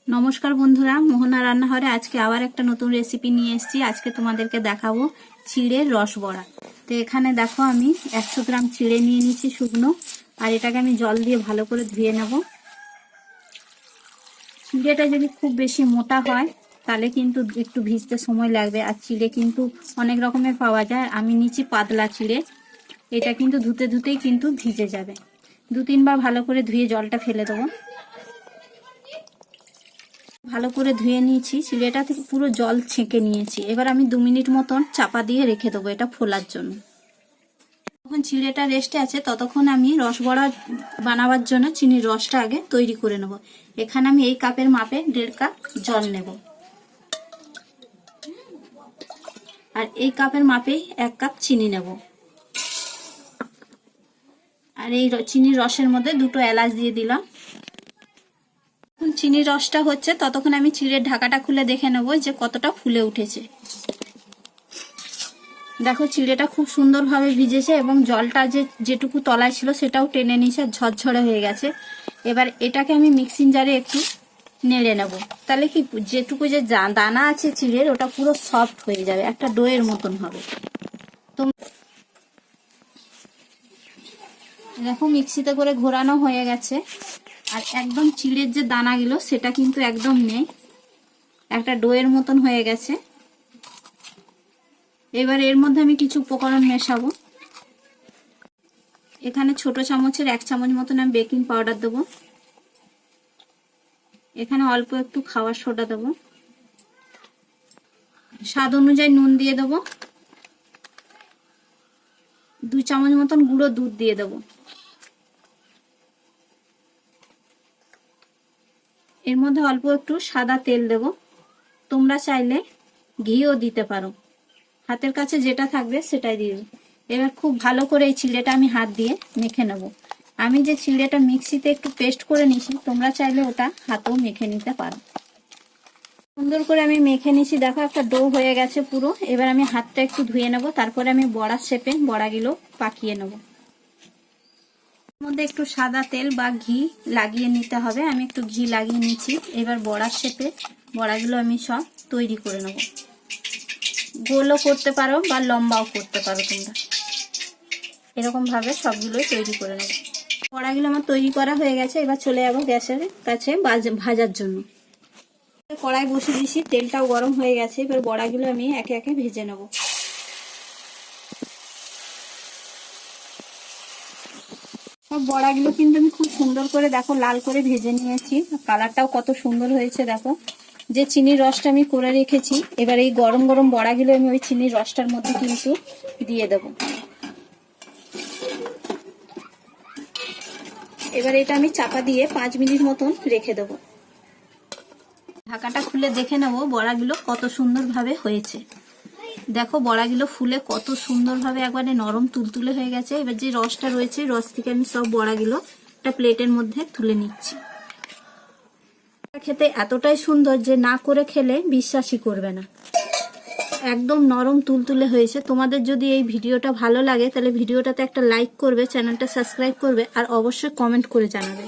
নমস্কার বন্ধুরা, মোহনা রান্নাঘরে আজকে আবার একটা নতুন রেসিপি নিয়ে এসেছি। আজকে তোমাদেরকে দেখাবো চিড়ের রস বড়া। তো এখানে দেখো আমি 100 গ্রাম চিড়ে নিয়ে নিচ্ছি শুকনো, আর এটাকে আমি জল দিয়ে ভালো করে ধুয়ে নেব। চিড়েটা যদি খুব বেশি মোটা হয় তাহলে কিন্তু একটু ভিজতে সময় লাগবে, আর চিড়ে কিন্তু অনেক রকমের পাওয়া যায়। আমি নিচ্ছি পাতলা চিড়ে, এটা কিন্তু ধুতে ধুতেই কিন্তু ভিজে যাবে। 2-3 বার ভালো করে ধুয়ে জলটা ফেলে দেবো। ভালো করে ধুয়ে নিয়েছি, চিড়েটা থেকে পুরো জল ছেঁকে নিয়েছি। এবার আমি 2 মিনিট মতন চাপা দিয়ে রেখে দেবো এটা ফোলার জন্য। যখন চিড়েটা রেস্টে আছে ততক্ষণ আমি রস বড়া বানাবার জন্য চিনির রসটা আগে তৈরি করে নেব। এখানে আমি এই কাপের মাপে 1.5 কাপ জল নেব, আর এই কাপের মাপে 1 কাপ চিনি নেব। আর এই চিনির রসের মধ্যে 2টো এলাচ দিয়ে দিলাম। চিনির রসটা হচ্ছে ততক্ষণ আমি চিড়ের ঢাকাটা খুলে দেখে নেব যে কতটা ফুলে উঠেছে। দেখো চিড়েটা খুব সুন্দরভাবে ভিজেছে এবং জলটা যেটুকু তলায় ছিল সেটাও টেনে নিয়েছে, ঝরঝরে হয়ে গেছে। এবার এটাকে আমি মিক্সিং জারে একটু নেড়ে নেব, তাহলে কি যেটুকু যে দানা আছে চিড়ের ওটা পুরো সফট হয়ে যাবে, একটা ডোয়ের মতন হবে। তো দেখো মিক্সিতে করে ঘোরানো হয়ে গেছে, আর একদম চিড়ের যে দানাগুলো সেটা কিন্তু একদম নেই, একটা ডোয়ের মতন হয়ে গেছে। এবার এর মধ্যে আমি কিছু উপকরণ মেশাবো। এখানে ছোট চামচের 1 চামচ মতন আমি বেকিং পাউডার দেবো। এখানে অল্প একটু খাবার সোডা দেবো। স্বাদ অনুযায়ী নুন দিয়ে দেবো। 2 চামচ মতন গুঁড়ো দুধ দিয়ে দেবো। এর মধ্যে অল্প একটু সাদা তেল দেব, তোমরা চাইলে ঘিও দিতে পারো, হাতের কাছে যেটা থাকবে সেটাই দিও। এবার খুব ভালো করে এই চিড়েটা আমি হাত দিয়ে মেখে নেব। আমি যে চিড়েটা মিক্সিতে একটু পেস্ট করে নিয়েছি, তোমরা চাইলে ওটা হাতেও মেখে নিতে পারো। সুন্দর করে আমি মেখে নিয়েছি, দেখো একটা ডো হয়ে গেছে পুরো। এবার আমি হাতটা একটু ধুয়ে নেব, তারপরে আমি বড়ার শেপে বড়াগুলো পাকিয়ে নেব। এর মধ্যে একটু সাদা তেল বা ঘি লাগিয়ে নিতে হবে, আমি একটু ঘি লাগিয়ে নিচ্ছি। এবার বড়ার শেপে বড়াগুলো আমি সব তৈরি করে নেব। গোলও করতে পারো বা লম্বাও করতে পারো তোমরা, এরকম ভাবে সবগুলোই তৈরি করে নেব। বড়াগুলো আমার তৈরি করা হয়ে গেছে, এবার চলে যাবো গ্যাসের কাছে ভাজার জন্য। কড়াই বসিয়ে দিয়েছি, তেলটাও গরম হয়ে গেছে। এবার বড়াগুলো আমি একে একে ভেজে নেব। সব বড়াগুলো কিন্তু আমি খুব সুন্দর করে দেখো লাল করে ভেজে নিয়েছি, কালারটাও কত সুন্দর হয়েছে। দেখো যে চিনির রসটা আমি করে রেখেছি, এবার এই গরম গরম বড়াগুলো আমি ওই চিনির রসটার মধ্যে কিন্তু দিয়ে দেব। এবার এটা আমি চাপা দিয়ে 5 মিনিট মতন রেখে দেব। ঢাকাটা খুলে দেখে নেব বড়াগুলো কত সুন্দরভাবে হয়েছে। দেখো বড়াগুলো ফুলে কত সুন্দরভাবে একবারে নরম তুলতুলে হয়ে গেছে। এবার যে রসটা রয়েছে রস থেকে আমি সব বড়াগুলো একটা প্লেটের মধ্যে তুলে নিচ্ছি। খেতে এতটাই সুন্দর যে না করে খেলে বিশ্বাসই করবে না, একদম নরম তুলতুলে হয়েছে। তোমাদের যদি এই ভিডিওটা ভালো লাগে তাহলে ভিডিওটাতে একটা লাইক করবে, চ্যানেলটা সাবস্ক্রাইব করবে, আর অবশ্যই কমেন্ট করে জানাবে।